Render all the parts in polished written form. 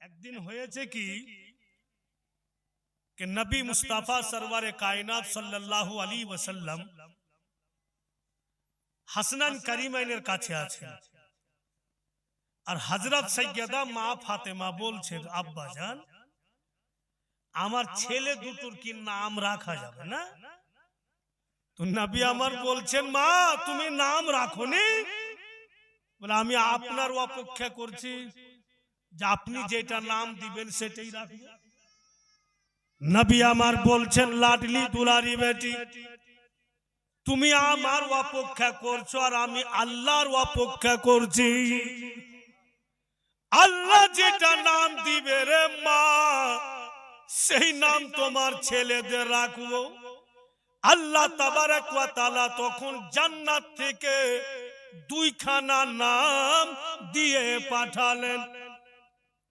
একদিন হয়েছে কি নবী মুস্তাফা সরওয়ারে কায়নাত সাল্লাল্লাহু আলাইহি ওয়াসাল্লাম হাসনান কারিমাইনের কাছে আছেন, আর হযরত সাইয়্যিদা মা ফাতেমা বলছেন, আব্বা জান, আমার ছেলে দুটোর কি নাম রাখা যাবে না? তো নবী আমার বলছেন, মা তুমি নাম রাখোনি? বলে, আমি আপনার অপেক্ষা করছি যে আপনি যেটা নাম দিবেন সেটাই রাখবো। নবী আমার বলছেন, লাডলি দুলারি বেটি, তুমি আমার অপেক্ষা করছো আর আমি আল্লাহর অপেক্ষা করছি। আল্লাহ যেটা নাম দিবে রে মা, সেই নাম তোমার ছেলেদের রাখবো। আল্লাহ তাবারক ওয়া তাআলা তখন জান্নাত থেকে দুইখানা নাম দিয়ে পাঠালেন।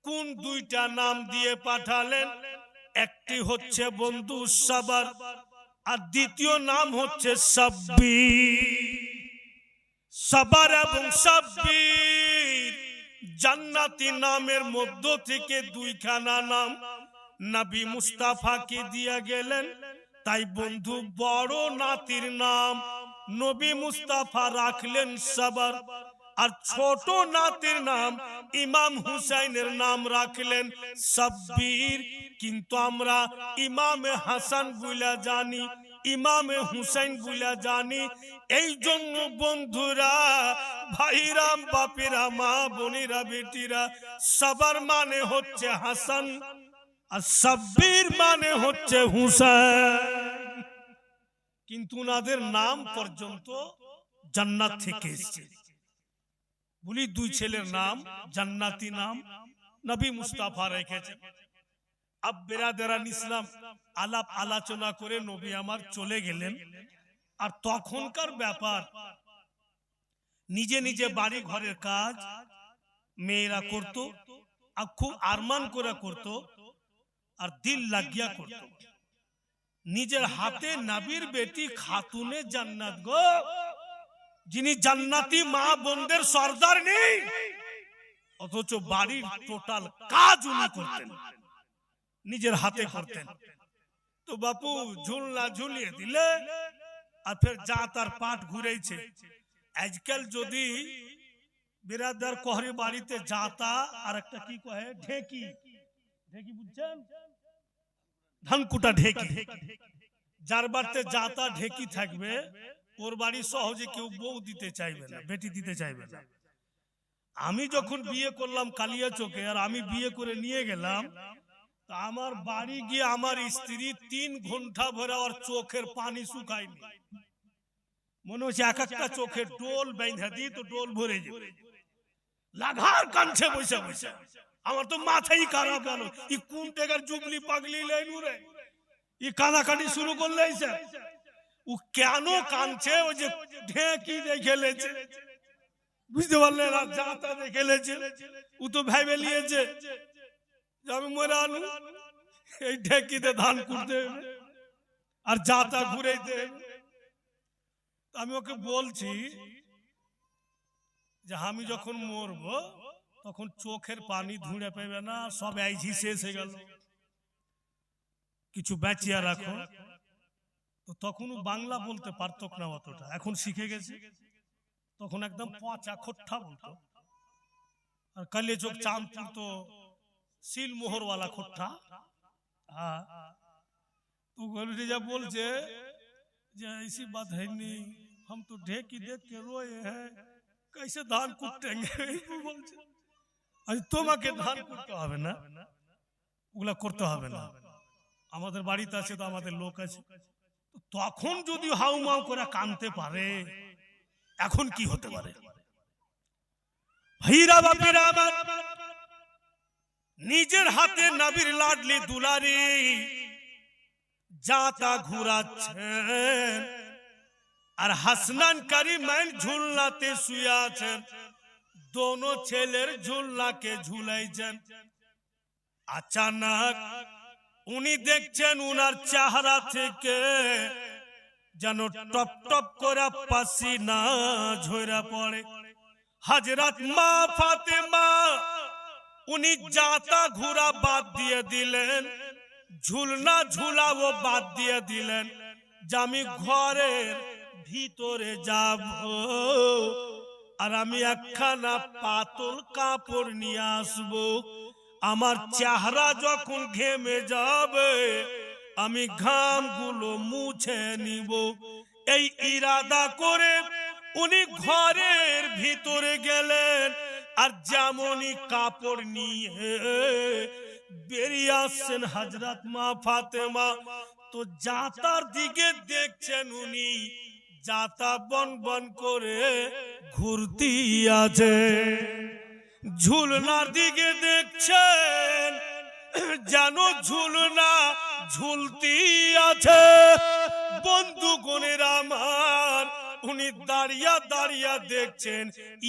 কোন দুইটা নাম দিয়ে পাঠালেন? একটি হচ্ছে বন্ধু সাবার, আর দ্বিতীয় নাম হচ্ছে সাব্বির। সাবার এবং সাব্বির জান্নাতি নামের মধ্য থেকে দুইখানা নাম নবী মুস্তাফাকে দিয়ে গেলেন। তাই বন্ধু বড় নাতির নাম নবী মুস্তাফা রাখলেন সাবার, আর ছোট নাতির নাম ইমাম হুসাইনের নাম রাখলেন সাব্বির। কিন্তু আমরা ইমামে হাসান বলে জানি, ইমামে হুসাইন বলে জানি। এই জন্য বন্ধুরা, ভাইরা, বাপেরা, মা বোনেরা, বেটিরা, সাবার মানে হচ্ছে হাসান আর সাব্বির মানে হচ্ছে হুসাইন। কিন্তু ওনাদের নাম পর্যন্ত জান্নাত থেকে এসেছে। বলি, দুই ছেলের নাম জান্নাতি নাম নবী মুস্তাফা রেখেছে। আব বেরাদারান ইসলাম, আলাপ আলোচনা করে নবী আমার চলে গেলেন। আর তখনকার ব্যাপার, নিজে নিজে বাড়ি ঘরের কাজ মেয়েরা করত, আর খুব আরমান করে করত, আর দিল লাগিয়া করত। নিজের হাতে নবীর বেটি খাতুনে জান্নাত গো, যিনি জান্নাতি মা বোনদের সর্দার নেই, অথচ বাড়ির টোটাল কাজ উনি করতেন, নিজের হাতে করতেন। তো বাপু ঝুলনা ঝুলিয়ে দিলে আর ফের যা তার পাট ঘুরেছে। আজকাল যদি বিরাদার কহরে বাড়িতে যাতা আর একটা কি কহে ঢেকি, ঢেকি বুঝছেন, ধানকুটা ঢেকি, যার বাড়িতে যাতা ঢেকি থাকবে ওর বাড়ি সহজে কেউ বউ দিতে চাইবে না, বেটি দিতে চাইবে না। আমি যখন বিয়ে করলাম কালিয়া চোখে, আর আমি বিয়ে করে নিয়ে গেলাম, আমার বাড়ি গিয়ে আমার স্ত্রী 3 ঘন্টা ভরে আর চোখের পানি শুকায়নি। মনে হচ্ছে এক একটা চোখের ডোল বেঁধে দিই তো ডোল ভরে যাবে। লাঘার কাঁদছে বসে বসে। আমার তো মাথাই খারাপ গেল, ই কোন টাকার জুবলি পাগলি লাইনু রে, ই কানাকানি শুরু করলে। ও কেন কাঁদছে? ওই যে ঢেকি দেখে লেছে, বুঝতে পারলে না, যাতা দেখে লেছে। ও তো ভেবে নিয়েছে আমি মরে আনু, এই ঢেকিতে ধান কুটতে আর যাতা ঘুরেতে। আমি ওকে বলছি যে আমি যখন মরবো তখন চোখের পানি ধুঁড়ে পেবে না, সব আইঝি শেষ হয়ে গেল, কিছু বাঁচিয়া রাখো। তো তখন বাংলা বলতে পারতো না অতটা, এখন শিখে গেছে। তখন একদম পচা খোট্টা বলতো, আর কালিয়া চোখ চাঁদপুর তো সিল মোহরওয়ালা খোট্টা। हाँ, तो गोलटी जब बोलছে যে ऐसी बात है नहीं, हम तो ढेकी देख के रोए हैं, कैसे धान कुटेंगे বলছে। আজ তোমাকে ধান কুটতে হবে না, ওগুলা করতে হবে না, আমাদের বাড়িতে আছে তো আমাদের লোক আছে। তখন যদি হাউমাউ করে কাঁদতে পারে, এখন কি হতে পারে? ভাইরা বাপিরা আমার, নিজের হাতে নবীর লাডলি দুলারি যাতা ঘুরাচ্ছেন, আর হাসনান কারিমাইন ঝুলনাতে শুয়ে আছেন, দোনো ছেলের ঝুলনাকে ঝুলাইছেন। আচানক উনি দেখছেন উনার চেহারা থেকে যেন টপ টপ করে পাসিনা ঝরে পড়ে। হযরত মা ফাতেমা উনি জাতা ঘোরা বাদ দিয়ে দিলেন, ঝুলনা ঝুলাও বাদ দিয়ে দিলেন, যে আমি ঘরের ভিতরে যাব আর আমি একখানা পাতল কাপড় নিয়ে আসবো। আমার চেহারা যখন ঘেমে যাবে আমি ঘামগুলো মুছে নিব। এই ইরাদা করে উনি ঘরের ভিতরে গেলেন আর যেমনই কাপড় নিয়ে বেরিয়ে আসছেন হযরত মা ফাতেমা, তো জাতার দিকে দেখছেন উনি জাতা বন বন করে ঘুরতি আছে। ঝুলনার দিকে দেখছেন যেন ঝুলনা ঝুলতি আছে। বন্ধুগণের আমার, উনি দাঁড়িয়ে দাঁড়িয়ে দেখছেন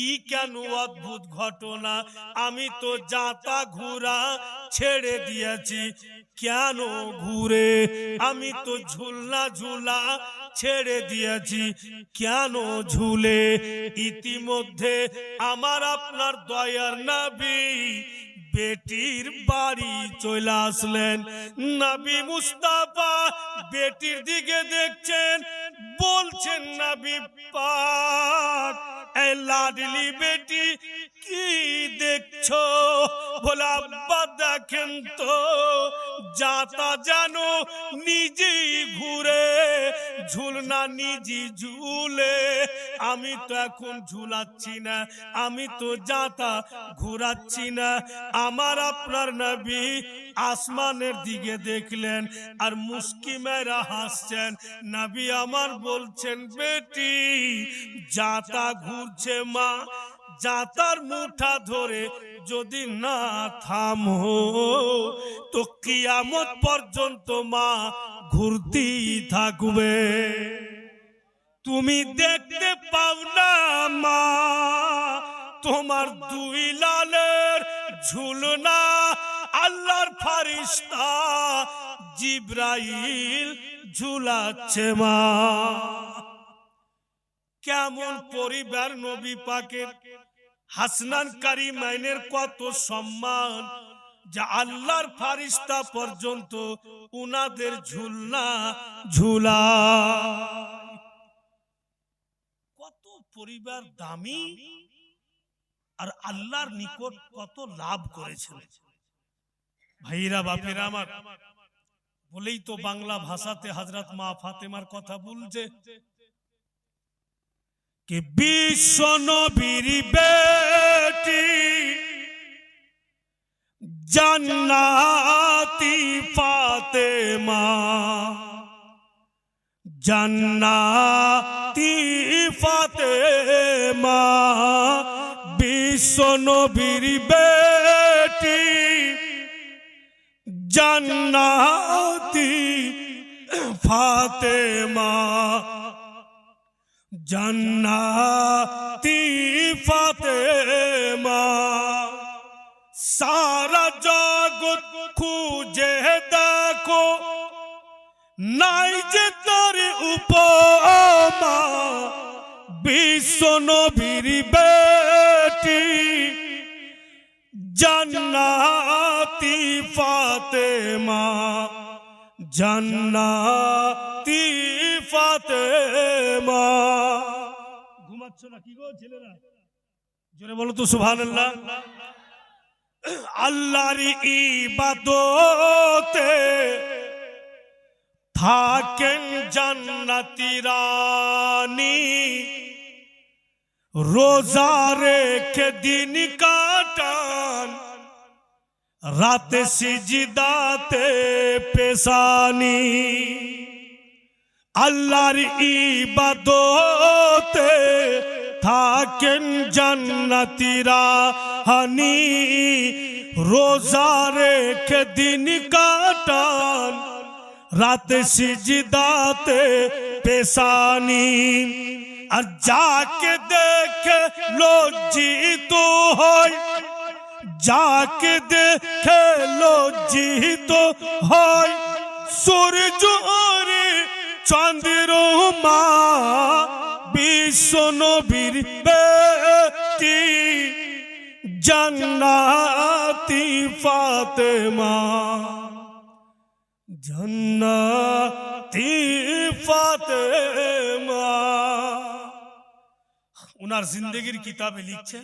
ই কেন অদ্ভুত ঘটনা, আমি তো জাতা ঘুরা ছেড়ে দিয়েছি, কেন ঘুরে? আমি তো ঝুলনা ঝুলা ছেড়ে দিয়েছি, কেন ঝুলে? ইতিমধ্যে আমার আপনার দয়ার নবী বেটির বাড়ি চলে আসলেন। নবী মুস্তাফা বেটির দিকে দেখছেন, বলছেন নবী পাক, এ লাডলি বেটি কি দেখছো? বলে আব্বা দেখেন তো জাতা জানো নিজেই ঘুরে, ঝুলনা নিজে ঝুলে, আমি তো এখন ঝুলাচ্ছি না, আমি তো জাতা ঘুরাচ্ছি না। আমার আপনার নবী আসমানের দিকে দেখলেন আর মুস্কি মেরা হাসছেন। নবী আমার বলছেন, বেটি জাতা ঘুরছে মা, জাতার মুঠা ধরে যদি না থামো তো কিয়ামত পর্যন্ত মা ঘুরতেই থাকবে। তুমি দেখতে পাও না মা তোমার দুই লালের ঝুলনা আল্লাহর ফারিস্তা জিবরাইল ঝুলাচ্ছে মা। কেমন পরিবার নবী পাকের, হাসনান কারিমাইনের কত সম্মান, যা আল্লাহর ফারিস্তা পর্যন্ত উনাদের ঝুলনা ঝুলা। কত পরিবার দামি আর আল্লাহর নিকট কত লাভ করেছেন। ভাইরা বাপেরা আমার, বলেই তো বাংলা ভাষাতে হযরত মা ফাতেমার কথা বলছে कि विश्व नबीर बेटी जन्नती फातेमा, जन्नती फातेमा, विश्व नबीर बेटी जन्नती फातेमा, जन्नती फातेमा। सारा जगत खुजे देखो নাই যে তার উপমা, বিশ্ব নবীর বেটি जन्नती फातेमा, जन्नती फातेमा। ঘুমাচ্ছ নাকি গো ছেলেরা? জোরে বলো তো সুবহানাল্লাহ। আল্লাহর ইবাদতে থাকেন জান্নাতি রানী, রোজা রেখে দিন কাটান, রাতে সিজদাতে পেশানি। আল্লাহর ইবাদতে থাকেন জান্নাতি রানী, রোজা রেখে দিন কাটান, রাতে সিজদাতে পেশানি। আর যাকে দেখে লজ্জিত হয়, যাকে দেখে লজ্জিত হয়, সূর্য চন্দ্রমা, বিশ্ব নবীর বেটি জান্নাতি ফাতেমা, জান্নাতি ফাতেমা। উনার জিন্দেগির কিতাবে লিখছে,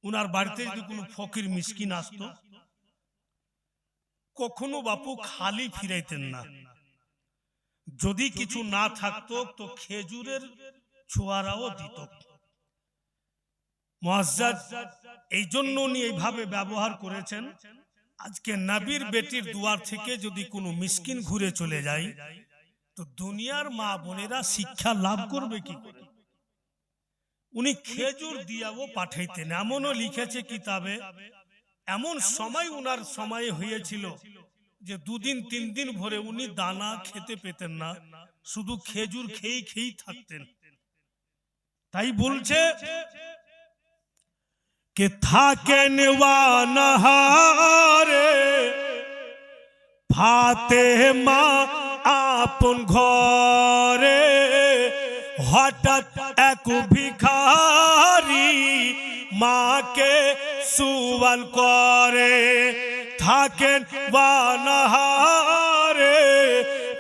উনার বাড়িতে যদি কোনো ফকির মিসকিন আসতো, কখনো বাপু খালি ফিরাইতেন না। যদি কিছু না থাকতো তো খেজুরের ছোয়ারাও দিত। মুআজ্জাজ, এই জন্য উনি এইভাবে ব্যবহার করেছেন। আজকে নবীর বেটির দুয়ার থেকে যদি কোনো মিসকিন ঘুরে চলে যায়, তো দুনিয়ার মা বোনেরা শিক্ষা লাভ করবে কি করে? উনি খেজুর দিয়াও পাঠাইতেন। এমনও লিখেছে কিতাবে, এমন সময় উনার সময় হয়েছিল যে 2 দিন 3 দিন ভরে উনি দানা খেতে পেতেন না, শুধু খেজুর খেয়ে খেয়েই থাকতেন। তাই বলছে কে থাকেন ওয়ানাহারে ফাতেমা আপন ঘরে, হঠাৎ এক ভিখারি মাকে সুয়াল করে। থাকেন ওয়ানাহারে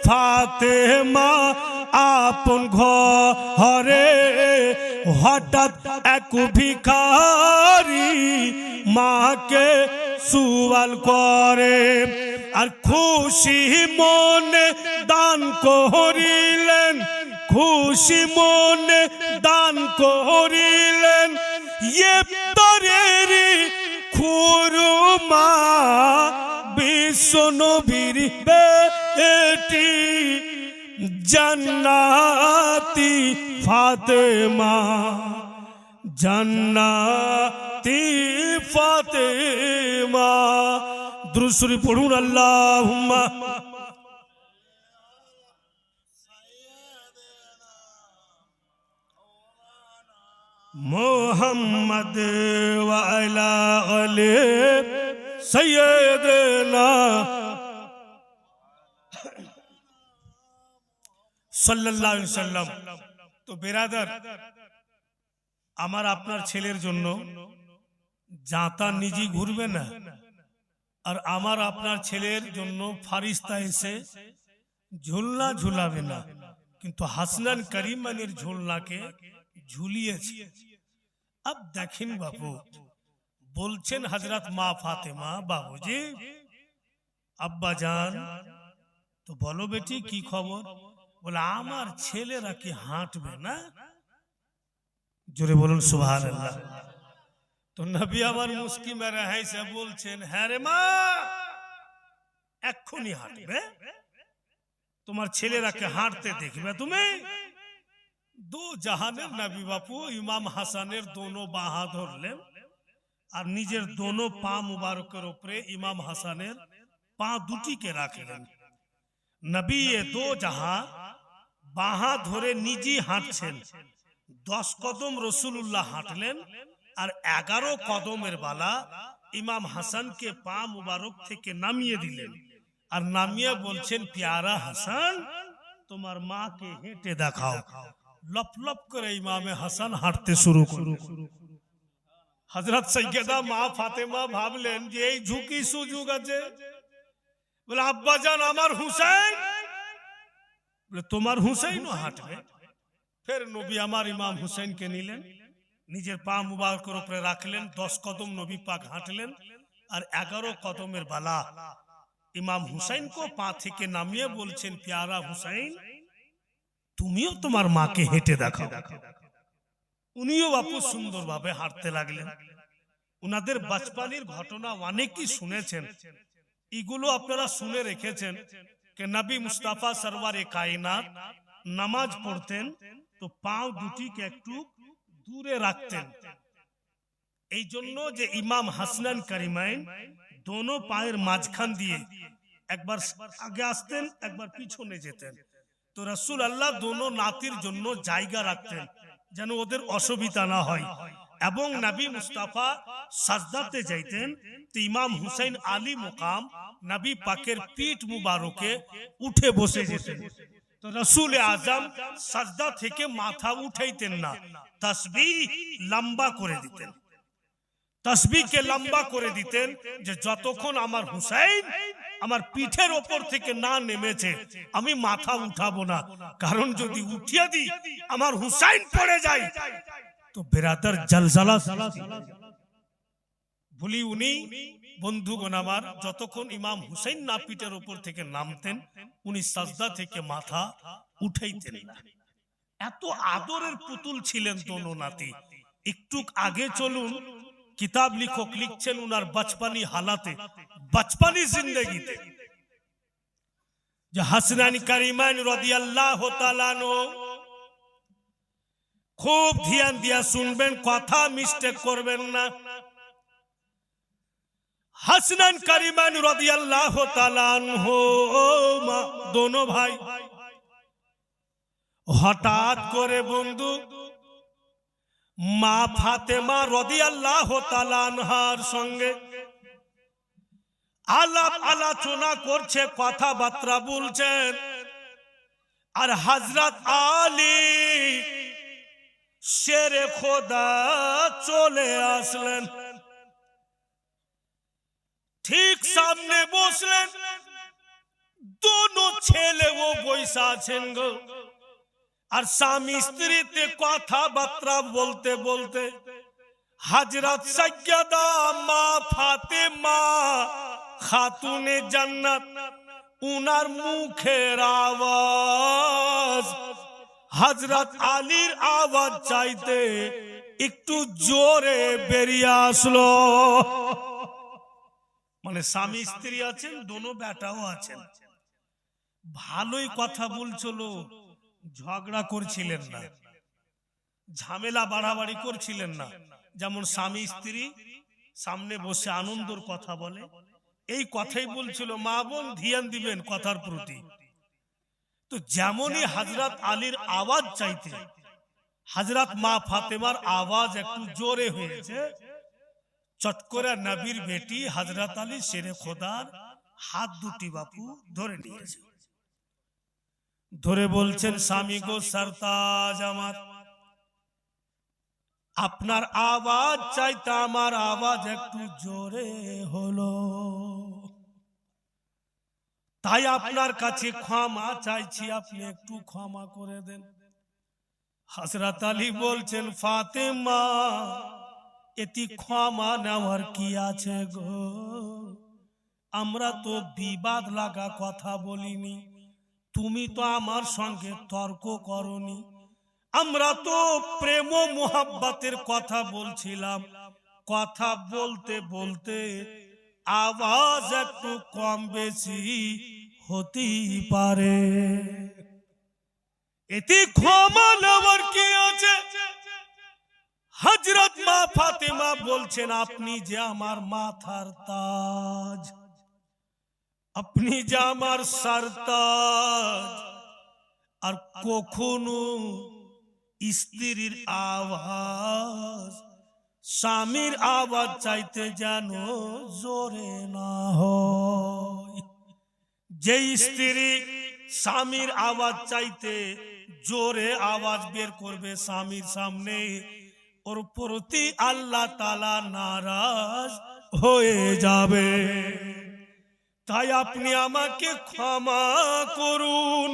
ফাতেমা আপন ঘরে, হঠাৎ এক ভিখারি মাকে সুয়াল করে। আর খুশি মনে দান করিলেন, খুশি মনে দান করিলেন ইফতারের খুরমা। বিশ্ব নবীর বেটি জান্নাতি ফাতেমা, জান্নাতি ফাতেমা। দুরূদ শরীফ পড়ুন, আল্লাহুম্মা মুহাম্মদ ওয়া আলা আলি সাইয়্যিদিনা সাল্লাল্লাহু আলাইহি ওয়াসাল্লাম। তো বেরাদার, আমার আপনার ছেলের জন্য জাতা নিজেই ঘুরবে না, আর আমার আপনার ছেলের জন্য ফারিস্তা এসে ঝুলনা ঝুলাবে না, কিন্তু হাসনান করিমানের ঝুলনাকে ঝুলিয়েছে। अब देखें बापू, बोलছেন हजरत माँ फातिमा, बाबूजी अब्बा जान, तो बोलो बेटी की खबर? बोला आमार ছেলেরা কি হাঁটবে না? জোরে বলুন সুবহানাল্লাহ। তো নবী আমার মুস্কি মেরে হাসে বলছেন, হ্যাঁ রে মা, এক্ষুনি হাঁটবে, তোমার ছেলেরাকে হাঁটতে দেখবে তুমি। दो জাহানের নবী বাপু ইমাম হাসানের দোনো বাহা ধরলেন আর নিজের দোনো পা মুবারকের উপরে ইমাম হাসানের পা দুটিকে রাখলেন। নবী এ দো জাহা বাহা ধরে নিজেই হাঁটছেন। 10 কদম রাসূলুল্লাহ হাঁটলেন আর 11 কদমের বালা ইমাম হাসানকে পা মুবারক থেকে নামিয়ে দিলেন আর নামিয়ে বলছেন, প্যারা হাসান, তোমার মাকে হেঁটে দেখাও। লপ লপ করে ইমামে হাসান হাঁটতে শুরু করলেন। হযরত সাইয়্যিদা মা ফাতেমা ভাবলেন যে এই ঝুঁকি সুযোগ আছে। বলে আব্বা জান আমার হুসাইন। বলে তোমার হুসাইনও হাঁটবে। ফের নবী আমার ইমাম হুসাইনকে নিলেন, নিজের পা মুবারকের উপরে রাখলেন, 10 কদম নবী পাক হাঁটলেন আর 11 কদমের বালা ইমাম হুসাইনকে পা থেকে নামিয়ে বলছেন, প্যারা হুসাইন, তুমিও তোমার মাকে হেঁটে দেখাও। উনিও বাপু সুন্দরভাবে হাঁটতে লাগলেন। উনাদের বাচপানির ঘটনা অনেকেই শুনেছেন, এগুলো আপনারা শুনে রেখেছেন যে নবী মুস্তাফা সরওয়ারে কায়নাত নামাজ পড়তেন তো পাও দুটিকে একটু দূরে রাখতেন, এই জন্য যে ইমাম হাসনান করিমাইন দোনো পায়ের মাঝখান দিয়ে একবার আগে আসতেন একবার পিছনে যেতেন। তো রাসূল আল্লাহ দোনো নাতির জন্য জায়গা রাখতেন যেন ওদের অসুবিধা না হয়। এবং নবী মুস্তাফা সাজদাতে যাইতেন তো ইমাম হুসাইন আলী মুকাম নবী পাকের পিঠ মুবারকে উঠে বসে যেতেন। তো রাসূল আজম সাজদা থেকে মাথা উঠাইতেন না, তাসবিহ লম্বা করে দিতেন। তসবিহকে লম্বা করে দিতেন যে যতক্ষণ আমার হুসাইন আমার পিঠের ওপর থেকে না নেমেছে আমি মাথা উঠাবো না, কারণ যদি উঠিয়ে দিই আমার হুসাইন পড়ে যায় তো বেরাদার জলজালা। বলি উনি বন্ধুগণ আমার যতক্ষণ ইমাম হুসাইন না পিঠের ওপর থেকে নামতেন উনি সাজদা থেকে মাথা উঠাইতেন না। এত আদরের পুতুল ছিলেন দোনো নাতি। একটু আগে চলুন, কিতাব লিখক লিখছেন উনার বচপনি হালাতে, বচপনি জিন্দগিতে, যে হাসনান কারিমান রাদিয়াল্লাহু তাআলা আনহু, খুব ধ্যান দিয়া শুনবেন, কথা মিস্টেক করবেন না। হাসনান কারিমান রাদিয়াল্লাহু তাআলা আনহু দোনো ভাই হঠাৎ করে বন্ধু মা ফাতেমা রাদিয়াল্লাহু তাআলা আনহার সঙ্গে আলাপ আলোচনা করছে, কথাবার্তা বলছেন। আর হযরত আলী শেরে খোদা চলে আসলেন, ঠিক সামনে বসলেন। দোনো ছেলে ও বৈশা আছেন গো, আর স্বামী স্ত্রীতে কথাবার্তা বলতে বলতে হযরত সাইয়্যিদা মা ফাতেমা খাতুনে জান্নাত উনার মুখের আওয়াজ হযরত আলীর আওয়াজ চাইতে একটু জোরে বেরিয়ে আসলো। মানে স্বামী স্ত্রী আছেন, দোনো বেটাও আছেন, ভালোই কথা বলছিল, ঝগড়া করছিলেন না, ঝামেলা বাড়াবাড়ি করছিলেন না। যেমন স্বামী স্ত্রী সামনে বসে আনন্দের কথা বলে, এই কথাই বলছিল। মা বোন ধ্যান দিবেন কথার প্রতি। তো যেমনই হযরত আলীর আওয়াজ চাইতে হযরত মা ফাতেমার আওয়াজ একটু জোরে হয়েছে, চট করে নবীর বেটি হযরত আলী শেরে খোদার হাত দুটি বাপু ধরে নিয়েছে, ধরে বলছেন স্বামী গো সরতাজ আমার, আপনার আওয়াজ চাইতে আমার আওয়াজ একটু জোরে হলো, তাই আপনার কাছে ক্ষমা চাইছি, আপনি একটু ক্ষমা করে দেন। হযরত আলী বলছেন ফাতেমা এটি ক্ষমা নেওয়ার কি আছে গো, আমরা তো বিবাদ লাগা কথা বলিনি, তুমি তো আমার সঙ্গে তর্ক করনি, আমরা তো প্রেম ও মোহাব্বতের কথা বলছিলাম, কথা বলতে বলতে আওয়াজ একটু কম বেশি হতেই পারে, এতে ক্ষমা নেওয়ার কি আছে। হযরত মা ফাতেমা বলছেন আপনি যে আমার মাথার তাজ, আপনি যে আমার সরতাজ, আর কখনো স্ত্রীর আওয়াজ স্বামীর আওয়াজ চাইতে যেন জোরে না হয়। যে স্ত্রী স্বামীর আওয়াজ চাইতে জোরে আওয়াজ বের করবে স্বামীর সামনে, ওর প্রতি আল্লাহ তাআলা নারাজ হয়ে যাবে। তাই আপনি আমাকে ক্ষমা করুন।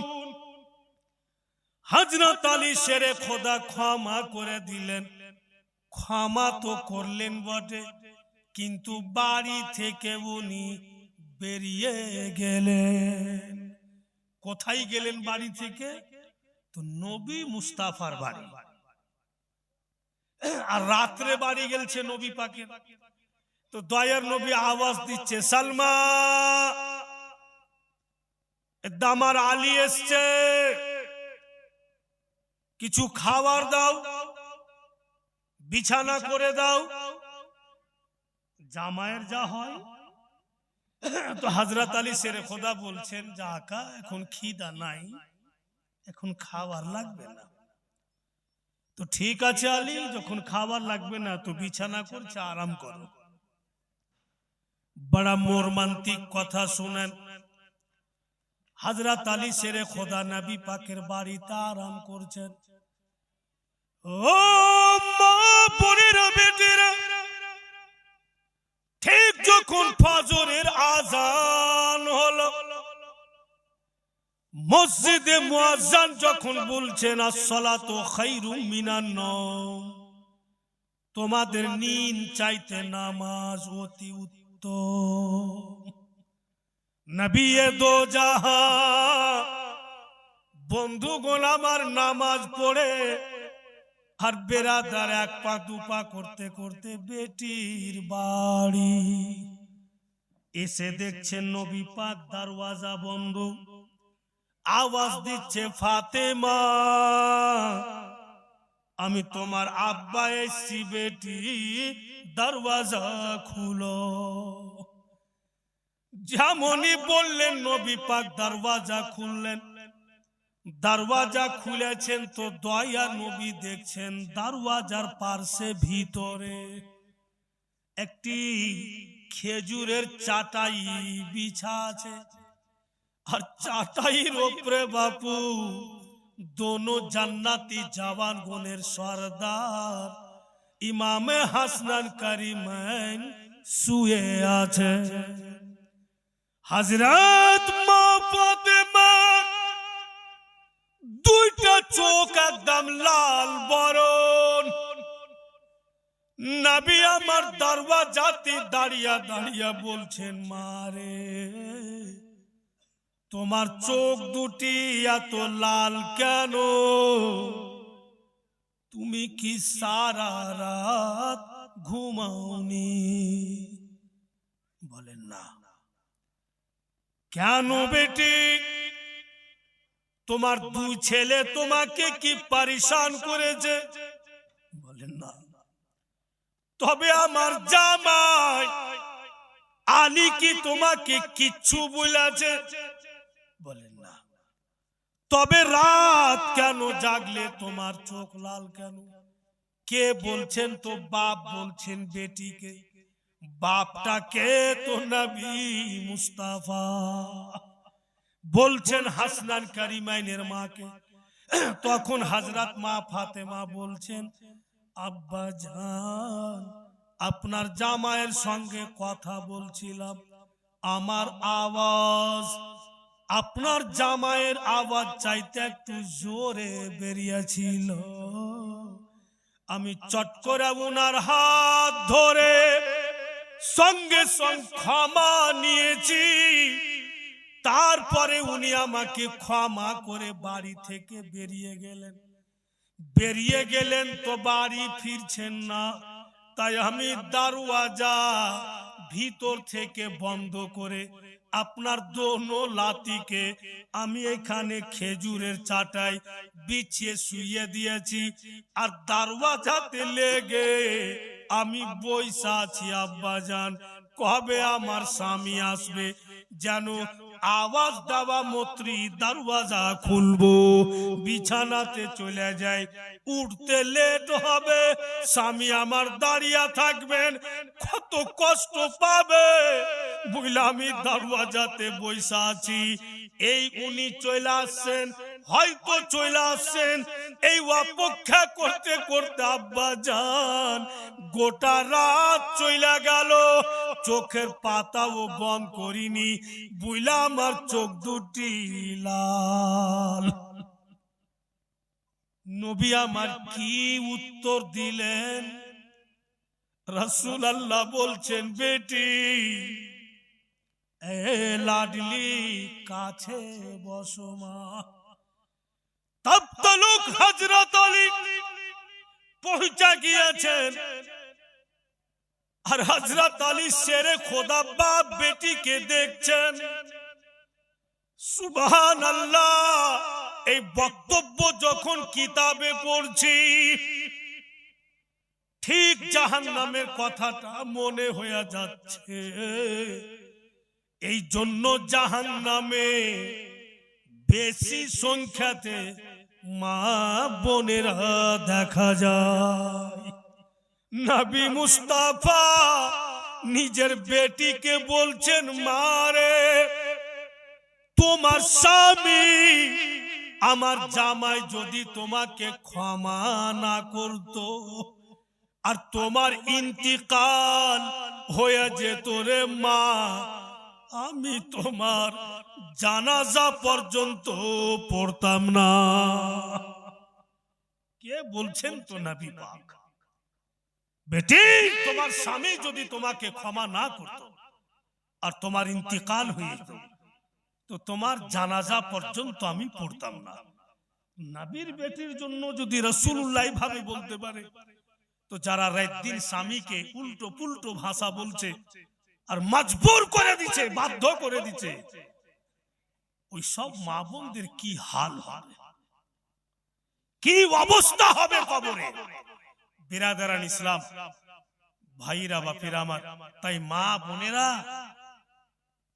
হযরত আলী শেরে খোদা ক্ষমা করে দিলেন। ক্ষমা তো করলেন বটে, কিন্তু বাড়ি থেকে উনি বেরিয়ে গেলেন। কোথায় গেলেন বাড়ি থেকে? তো নবী মুস্তাফার বাড়ি। আর রাত্রে বাড়ি গেলছে নবী পাকের। তো দয়ার নবী আওয়াজ দিচ্ছে সালমা দামার আলী এসছে, কিছু খাবার দাও, বিছানা করে দাও। জামায়ের যা হয়। তো হযরত আলী শেরে খোদা বলছেন যে আকা এখন খিদা নাই, এখন খাবার লাগবে না। তো ঠিক আছে আলী, যখন খাবার লাগবে না তো বিছানা করছে, আরাম করো। বড় মর্মান্তিক কথা শুনেন। হযরত আলী শেরে খোদা নবী পাকের বাড়িতে আরাম করছেন। ও মা বোনেরা বেটেরা, ঠিক যখন ফজরের আজান হলো, মসজিদে মুয়াজ্জিন যখন বলছেন আসসালাতু খায়রুম মিনান নওম, তোমাদের নিন চাইতে নামাজ অতি উত্তম। নবিয়ে দো জাহান বন্ধুগণ আমার নামাজ পড়ে আর বেরাদার এক পা দুপা করতে করতে বেটির বাড়ি এসে দেখছেন নবী পাক দরওয়াজা বন্ধ। আওয়াজ দিচ্ছে ফাতেমা, আমি তোমার আব্বা এসছি বেটি, দরওয়াজা খুলো। যেমনই বললেন নবী পাক দরওয়াজা খুললেন। দরওয়াজা খুলেছেন তো দয়া নবী দেখছেন দরওয়াজার পার্শ্বে ভিতরে একটি খেজুরের চাটাই বিছা আছে, আর চাটাইয়ের উপরে বাপু দোনো জান্নাতি জওয়ান গুণের সরদার ইমামে হাসান কারিমাইন শুয়ে আছে। হযরত মা ফাতেমা দুইটা চোখ একদম লাল বরণ। নবী আমার দরওয়াজাতে দাঁড়িয়ে দাঁড়িয়ে বলছেন, মারে তোমার চোখ দুটি এত লাল কেন? তুমি কি সারা রাত ঘুমাওনি? বলেন না। কেন বেটি? তোমার দুই ছেলে তোমাকে কি পরেশান করেছে? বলেন না। তবে আমার জামাই আলী কি তোমাকে কিচ্ছু বলেছে? বলেন না। তবে রাত কেন জাগলে তোমার চোখ লাল কেন? কে বলছেন? তো বাপ বলছেন বেটিকে। বাপটা কে? তো নবী মুস্তাফা বলছেন হাসনান কারিমাইনের মাকে। তখন হযরত মা ফাতেমা বলছেন, আব্বা জান আপনার জামাইয়ের সঙ্গে কথা বলছিলাম, আমার আওয়াজ আপনার জামাইয়ের আওয়াজ চাইতে একটু জোরে বেরিয়েছিল। আমি চট করে উনার হাত ধরে সঙ্গে সঙ্গে ক্ষমা নিয়েছি। তারপরে উনি আমাকে ক্ষমা করে বাড়ি থেকে বেরিয়ে গেলেন তো বাড়ি ফিরছেন না। তাই আমি দরওয়াজা ভিতর থেকে বন্ধ করে আপনার দোনো লাতিকে আমি এখানে খেজুরের চাটাই বিছিয়ে শুইয়ে দিয়েছি, আর দরওয়াজাতে লেগে আমি বইসা আছি। আব্বা জান কবে আমার স্বামী আসবে, যেন আওয়াজ দেওয়া মাত্রই দরওয়াজা খুলবো, বিছানাতে চলে যায়। উঠতে লেট হবে, স্বামী আমার দাঁড়িয়ে থাকবেন, কত কষ্ট পাবে বুঝলে। আমি দরওয়াজাতে বইসা আছি, এই উনি চলে আসছেন, হয়তো চলে আসছেন। এই অপেক্ষা করতে করতে আব্বা জান গোটা রাত চলে গেল, চোখের পাতাও বন্ধ করিনি বুঝলা। আমার চোখ দুটি লাল। নবী আমার কি উত্তর দিলেন? রাসূলুল্লাহ বলছেন, বেটি এ লাডলি কাছে বসো মা। তব তলুক হযরত আলী পৌঁছা গিয়েছেন, আর হযরত আলী শেরে খোদা বাপ বেটিকে দেখছেন। সুবহানাল্লাহ। এই বক্তব্য যখন কিতাবে পড়ছি, ঠিক জাহান্নামের কথাটা মনে হয়ে যাচ্ছে। এই জন্য জাহান্নামে বেশি সংখ্যাতে মা বোনেরা দেখা যায়। নবী মুস্তাফা নিজের বেটিকে বলছেন, মারে তোমার স্বামী আমার জামাই যদি তোমাকে ক্ষমা না করতো, আর তোমার ইন্তিকাল হয়ে যেত রে মা, আমি তোমার জানাজা পর্যন্ত পড়তাম না। কে বলছেন? তো নবী পাক। বেটি, তোমার স্বামী যদি তোমাকে ক্ষমা না করত আর তোমার ইন্তিকাল হয়ে যেত, তো তোমার জানাজা পর্যন্ত আমি পড়তাম না। নবীর বেটির জন্য যদি রাসূলুল্লাহ ভাবে বলতে পারে, তো যারা রাত দিন স্বামীকে উল্টো পুল্টো ভাষা বলছে আর মজবুর করে দিচ্ছে, বাধ্য করে দিচ্ছে, ওই সব মা বোনদের কি হাল হবে, কি অবস্থা হবে কবরে। বিরাদারান ইসলাম, ভাইরা বাপেরা আমার, তাই মা বোনেরা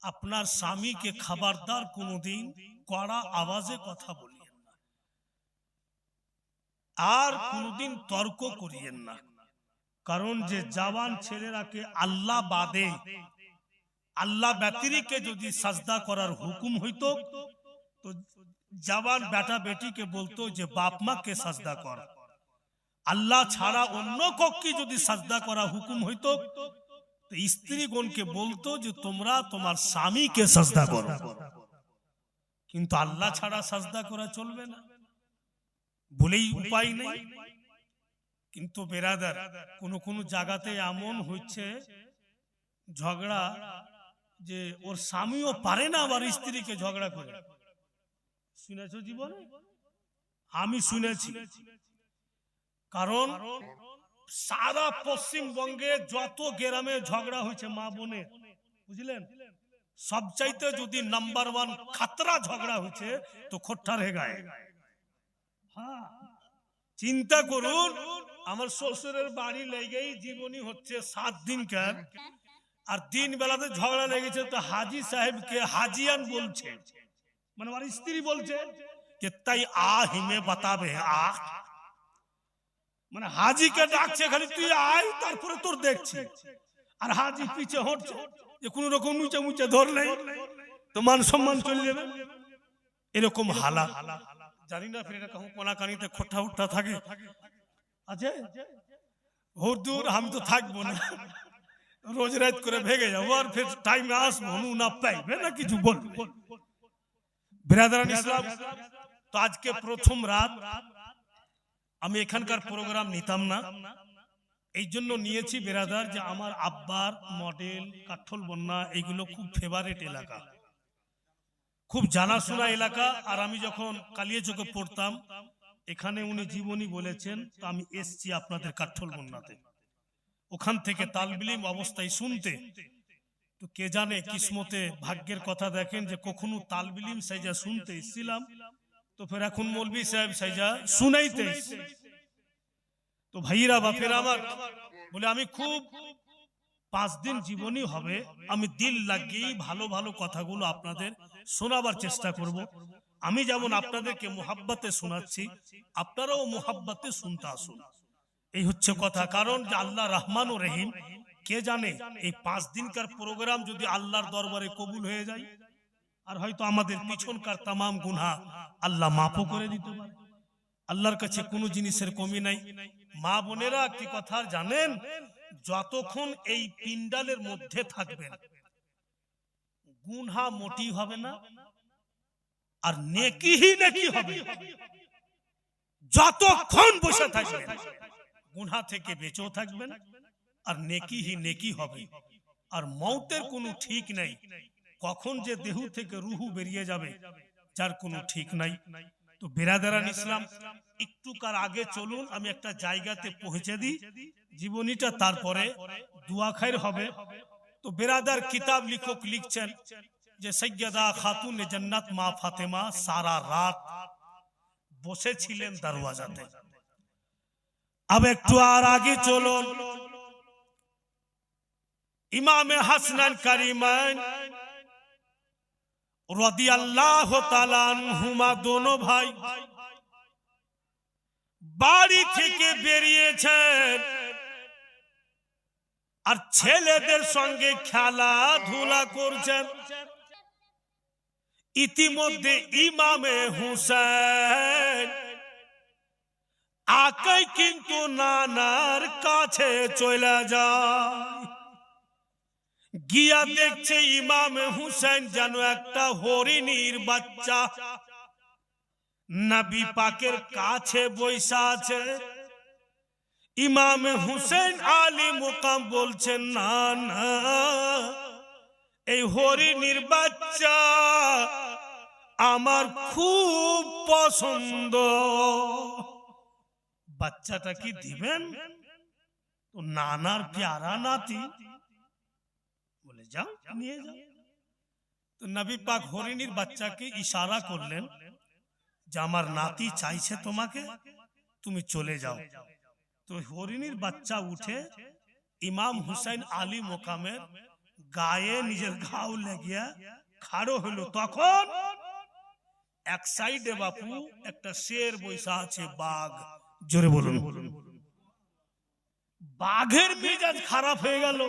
আপনার স্বামীকে খবরদার কোনদিন কড়া আওয়াজে কথা বলিয়েন না, আর কোনদিন তর্ক করিয়েন না। কারণ যে জওয়ান ছেলেরাকে আল্লাহ বাদে, আল্লাহ ব্যতিরিকে যদি সাজদা করার হুকুম হইতো, তো জওয়ান বেটা বেটিকে বলতো যে বাপ মাকে সাজদা কর। আল্লাহ ছাড়া অন্য কাউকে যদি সাজদা করা হুকুম হইতো, তো স্ত্রীগণকে বলতো যে তোমরা তোমার স্বামীকে সাজদা করো। কিন্তু আল্লাহ ছাড়া সাজদা করা চলবে না বলেই উপায় নেই। কিন্তু বেরাদার, কোন জায়গাতে এমন হচ্ছে ঝগড়া যে ওর স্বামীও পারে না আবার স্ত্রীকে ঝগড়া করে। শুনেছো জীবনে? আমি শুনেছি। কারণ সারা পশ্চিমবঙ্গে যত গ্রামে ঝগড়া হয়েছে মা বোনে, বুঝলেন, সবচাইতে যদি নাম্বার 1 খাতরা ঝগড়া হয়েছে তো খোট্টার হেগায়। হ্যাঁ, চিন্তা করুন, আমার শ্বশুরের বাড়ি লেগেই জীবনী হচ্ছে 7 দিনকার, আর দিন বেলাতে ঝগড়া লেগেছে তো হাজি সাহেবকে হাজিয়ান বলছে, মানে আমার স্ত্রী বলছে যে তাই হিমে বাতাবে মানে হাজিকে ডাকছে খালি তুই আয় তারপরে তোর দেখছি, আর হাজি পিছে হটছে যে কোন রকম মুচে মুচে ধরলে তো মান সম্মান চলে যাবে। এরকম হালা জানি না, ফিরে কখন কোনাকানিতে খোট্টা উঠা থাকে আছে হুজুর, আমি তো থাকবো না, রোজ রাত করে ভেগে যাবো, আর ফির টাইমে আসবো না পাইবে না কিছু বলবে। বিরাদারান ইসলাম, তো আজকে প্রথম রাত আমি এখানকার প্রোগ্রাম নিতাম না, এই জন্য নিয়েছি বেরাদার, যে আমার আব্বার মডেল কাঠল বন্যা এইগুলো খুব ফেভারিট এলাকা, খুব জানাশোনা এলাকা। আর আমি যখন কালিয়াচকে পড়তাম, এখানে উনি জীবনী বলেছেন, তো আমি এসছি আপনাদের কাঠল বন্যাতে, ওখান থেকে তালবিলিম অবস্থায় শুনতে। তো কে জানে কিসমতে ভাগ্যের কথা দেখেন যে কখনো তালবিলিম সাইজা শুনতে এসেছিলাম, তো ফের এখন মৌলভী সাহেব সাইজা শুনাইতে। তো ভাইরা বাপেরা আমার, বলে আমি খুব 5 দিন জীবনী হবে, আমি দিল লাগিয়ে ভালো ভালো কথাগুলো আপনাদের শোনাবার চেষ্টা করব। আমি যেমন আপনাদেরকে মুহাব্বতে শোনাচ্ছি, আপনারাও মুহাব্বতে শুনতে আসুন, এই হচ্ছে কথা। কারণ যে আল্লাহ রহমান ও রহিম, কে জানে এই 5 দিনকার প্রোগ্রাম যদি আল্লাহর দরবারে কবুল হয়ে যায়, আর হয়তো আমাদের পিছনকার তামাম গুনাহ আল্লাহ মাফও করে দিতে পারে। আল্লাহর কাছে কোনো জিনিসের কমি নাই। মা বোনেরা কি কথা জানেন, যতক্ষণ এই পিন্ডালের মধ্যে থাকবেন গুনাহ মোটি হবে না, আর নেকিই নেকি হবে। যতক্ষণ বসে থাকবেন গুনাহ থেকে বেঁচেও থাকবেন, আর নেকিই নেকি হবে। আর মওতের কোনো ঠিক নাই, কখন যে দেহ থেকে রুহু বেরিয়ে যাবে যার কোনো ঠিক নাই। তো বিরাদারান ইসলাম, একটুকার আগে চলুন আমি একটা জায়গাতে পৌঁছে দিই জীবনীটা, তারপরে দোয়া খায়ের হবে। তো বিরাদার কিতাব লেখক লিখছেন যে সৈয়দা খাতুন জান্নাত মা ফাতেমা সারা রাত বসেছিলেন দরওয়াজাতে। अब একটু আর আগে চলুন, ইমামে হাসান কারিমান রাদিয়াল্লাহু তাআলা আনহুমা দোনো ভাই বাড়ি থেকে বেরিয়েছেন, আর ছেলেদের সঙ্গে খেলাধুলা করছেন। ইতিমধ্যে ইমামে হুসেন আকাই কিন্তু নানার কাছে চলে যায়, গিয়া দেখছে ইমাম হুসেন যেন একটা হরিণীর বাচ্চা নবী পাকের কাছে বসা আছে। ইমাম হুসেন আলী মুকাম বলছেন, না না, এই হরিণীর বাচ্চা আমার খুব পছন্দ, বাচ্চাটা কি দিবেন? তো নানার প্যারা নাতি বলে, যাও নিয়ে যাও। তো নবী পাক হরিণীর বাচ্চাকে ইশারা করলেন যে আমার নাতি চাইছে তোমাকে, তুমি চলে যাও। তো হরিণীর বাচ্চা উঠে ইমাম হুসাইন আলী মোকামের গায়ে নিজের ঘাও লাগিয়া খাড়ো হলো। তখন এক সাইডে বাপু একটা শের বৈশা আছে, বাঘ। জোরে বলুন। বাঘের মেজাজ খারাপ হয়ে গেল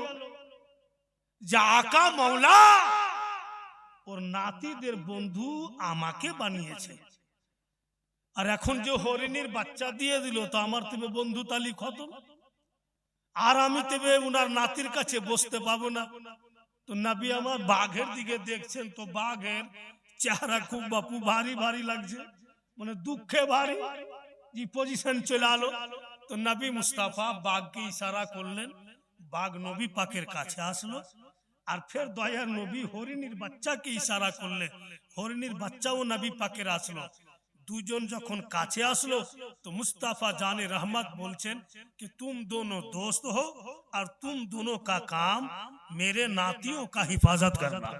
যে আকা মাওলা ওর নাতিদের বন্ধু আমাকে বানিয়েছে, আর এখন যে হরিণীর বাচ্চা দিয়ে দিল তো আমার তবে বন্ধু তালি খতম, আর আমি তবে উনার নাতির কাছে বসতে পাবো না। তো নবী আমার বাঘের দিকে দেখছেন, তো বাঘের চেহারা খুব বাপু ভারী ভারী লাগছে, মানে দুঃখে ভারী যে পজিশন চলে আলো। তো নবী মুস্তাফা বাঘকে ইশারা করলেন, বাঘ নবী পাকের কাছে আসলো। আর ফের দয়ার নবী হরিণীর বাচ্চাকে ইশারা করলেন, হরিণীর বাচ্চাও নবী পাকের আসলো। দুজন যখন কাছে আসলো তো মুস্তাফা জানে रहमत বলছেন कि तुम दोनों दोस्त हो और तुम दोनों का काम मेरे नातियों का हिफाजत करना।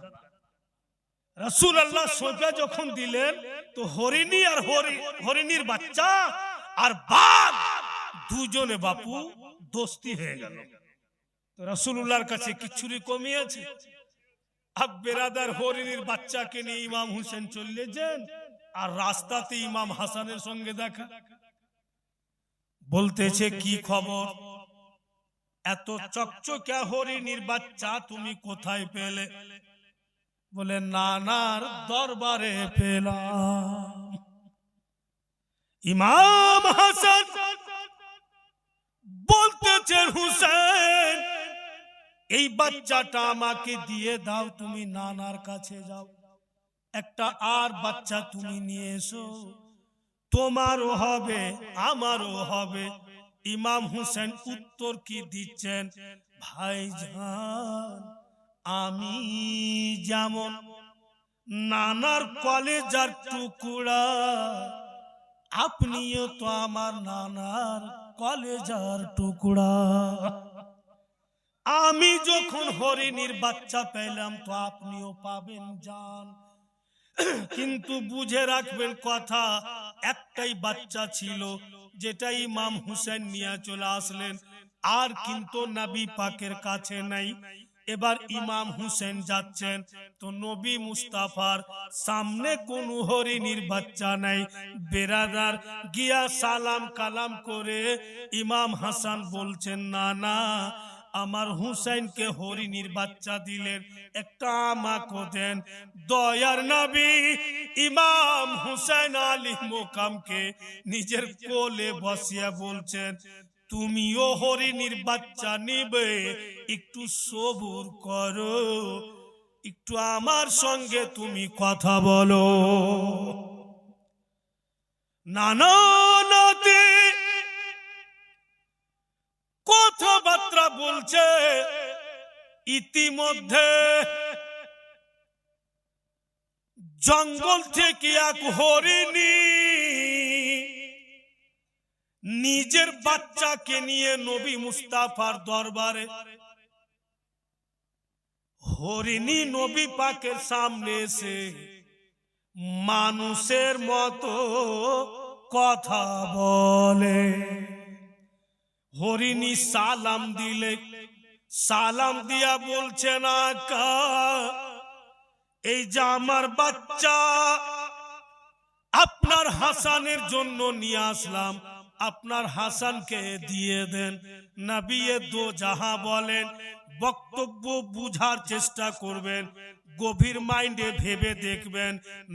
रसूल अल्लाह सोचा যখন দিলেন তো হরিণী আর হরিণীর বাচ্চা আর বাঘ দুজনে বাপু দোস্তি হয়ে গেল। তো রাসূলুল্লাহর কাছে কিছুরই কমি আছে। আব বেরাদার হরিণীর বাচ্চাকে নিয়ে ইমাম হুসেন চলে যান, আর রাস্তাতে ইমাম হাসানের সঙ্গে দেখা। বলতেছে, কি খবর? এত চকচকে হরিণীর বাচ্চা তুমি কোথায় পেলে? বলে, নানার দরবারে পেলাম। ইমাম হাসান বলতেছেন, হুসেন এই বাচ্চাটা আমাকে দিয়ে দাও, তুমি নানার কাছে যাও, একটা আর বাচ্চা তুমি নিয়ে এসো, তোমারও হবে আমারও হবে। ইমাম হুসেন উত্তর কি দিচ্ছেন, ভাইজান আমি যেমন নানার কলেজার টুকরা, আপনিও তো আমার নানার কলেজার টুকরা। আমি যখন হরিণীর বাচ্চা পেলাম তো আপনিও পাবেন জান, কিন্তু বুঝে রাখবেন কথা, একটাই বাচ্চা ছিল যেটা ইমাম হুসেন নিয়ে চলে আসলেন, আর কিন্তু নবী পাকের কাছে নাই। এবার ইমাম হুসেন যাচ্ছেন তো নবী মুস্তাফার সামনে কোন হরিণীর বাচ্চা নাই। বেরাদার গিয়া সালাম কালাম করে ইমাম হাসান বলছেন, না না, আমার হুসাইনকে হরিণীর বাচ্চা দিলেন, একটা আমাকে দেন। দয়ার নবী ইমাম হুসাইন আলী মোকামকে নিজের কোলে বসিয়া বলছেন, তুমিও হরিণীর বাচ্চা নিবে, একটু সবুর করো, একটু আমার সঙ্গে তুমি কথা বলো। নানা নাতি কথাবার্তা বলছে, ইতিমধ্যে জঙ্গল থেকে এক হরিণী নিজের বাচ্চাকে নিয়ে নবী মুস্তাফার দরবারে। হরিণী নবী পাকের সামনে এসে মানুষের মতো কথা বলে। হরিণী সালাম দিলে, সালাম দিয়া বলছেন, আকা এই যে আমার বাচ্চা আপনার হাসানের জন্য নিয়ে আসলাম, আপনার হাসানকে দিয়ে দেন। নবী দো জাহা বলেন, বক্তব্য বুঝার চেষ্টা করবেন, গভীর মাইন্ডে ভেবে দেখবেন।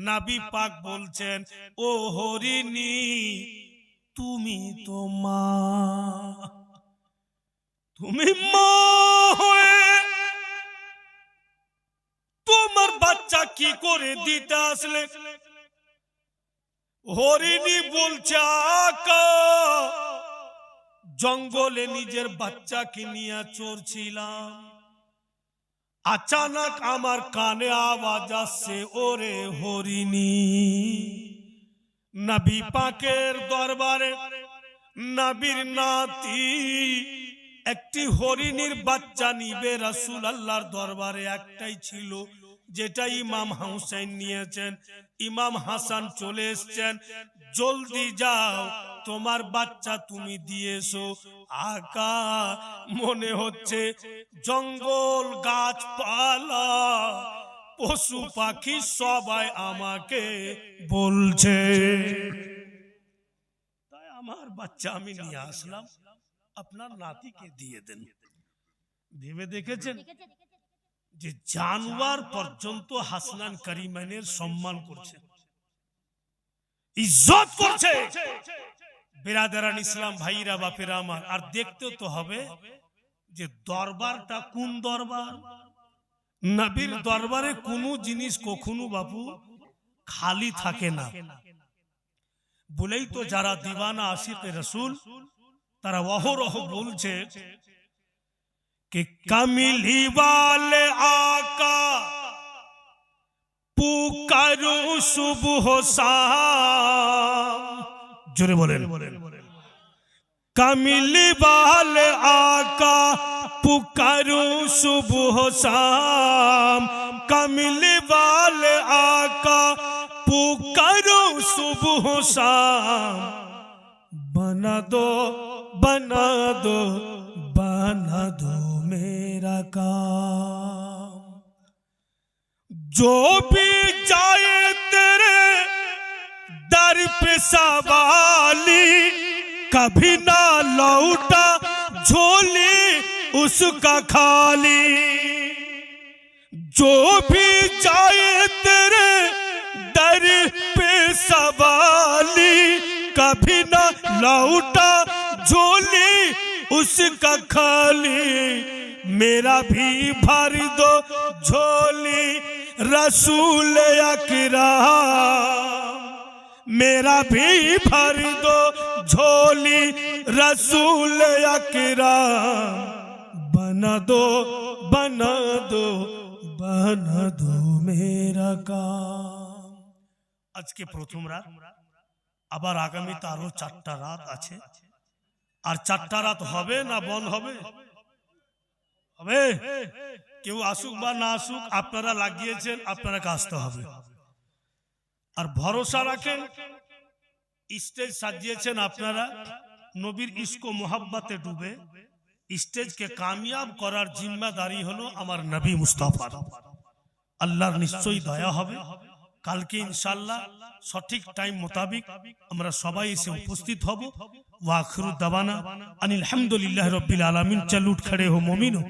নবী পাক বলছেন, ও হরিণী তুমি তো মা, তুমি মা হয়ে তোমার বাচ্চা কি করে দিতে আসলে? হরিণী বলছে আকা জঙ্গলে নিজের বাচ্চাকে নিয়ে চড়ছিলাম, আচানক আমার কানে আওয়াজ আসছে, ওরে হরিণী। নবী পাকের দরবারে নবীর নাতি একটি হরিণীর বাচ্চা নিবে। রাসূল আল্লাহর দরবারে একটাই ছিল, যেটা ইমাম হুসাইন নিয়েছেন। ইমাম হাসান চলে এসছেন, জলদি যাও তোমার বাচ্চা তুমি দিয়েছো। আকা মনে হচ্ছে জঙ্গল গাছপালা পশু পাখি সবাই আমাকে বলছে, তাই আমার বাচ্চা আমি নিয়ে আসলাম, আপনার নাতিকে দিয়ে দেন। ভেবে দেখেছেন যে জানোয়ার পর্যন্ত হাসনান কারিমানের সম্মান করছে, ইজ্জত করছে। বিরাদারান ইসলাম ভাইরা বাপেরা আমার, আর দেখতে তো হবে যে দরবারটা কোন দরবার। নবীর দরবারে কোনো জিনিস কখনো বাপু খালি থাকে না, বলেই তো যারা দিওয়ানা আশিকে রাসূল তারা অহরহ বলছে कि कमली वाले आका पुकारो सुबह शाम। जोरे बोलें, कमली वाले आका पुकारो सुबह शाम, कमली वाले आका पुकारो सुबह शाम। बना दो बना दो बना दो मेरा काम, जो भी जाए तेरे दर पे सवाली, कभी ना लौटा झोली उसका खाली। जो भी जाए तेरे दर पे सवाली, कभी ना लौटा झोली उसका खाली। मेरा भी भर दो झोली रसूल अकरम, मेरा भी भर दो झोली रसूल अकरम। बना दो बना दो बना दो मेरा काम। आज के प्रथम रात, আবার আগামীতে আরো 4টা রাত আছে। আর 4টা রাত হবে না বন্ধ হবে? হবে। কেউ আসুক বা না আসুক, আপনারা লাগিয়েছেন, আপনারা আসতে হবে। আর ভরসা রাখেন, স্টেজ সাজিয়েছেন আপনারা, নবীর ইশক ও মোহাব্বতে ডুবে স্টেজকে কামিয়াব করার জিম্মাদারি হলো আমার নবী মুস্তাফার। আল্লাহর নিশ্চয়ই দয়া হবে। কালকে ইনশাআল্লাহ সঠিক টাইম মোতাবেক আমরা সবাই এসে উপস্থিত হব। ওয়া আখিরু দাওয়ানা আনিল হামদুলিল্লাহি রাব্বিল আলামিন। চল উঠ খড়ে হো মুমিনো।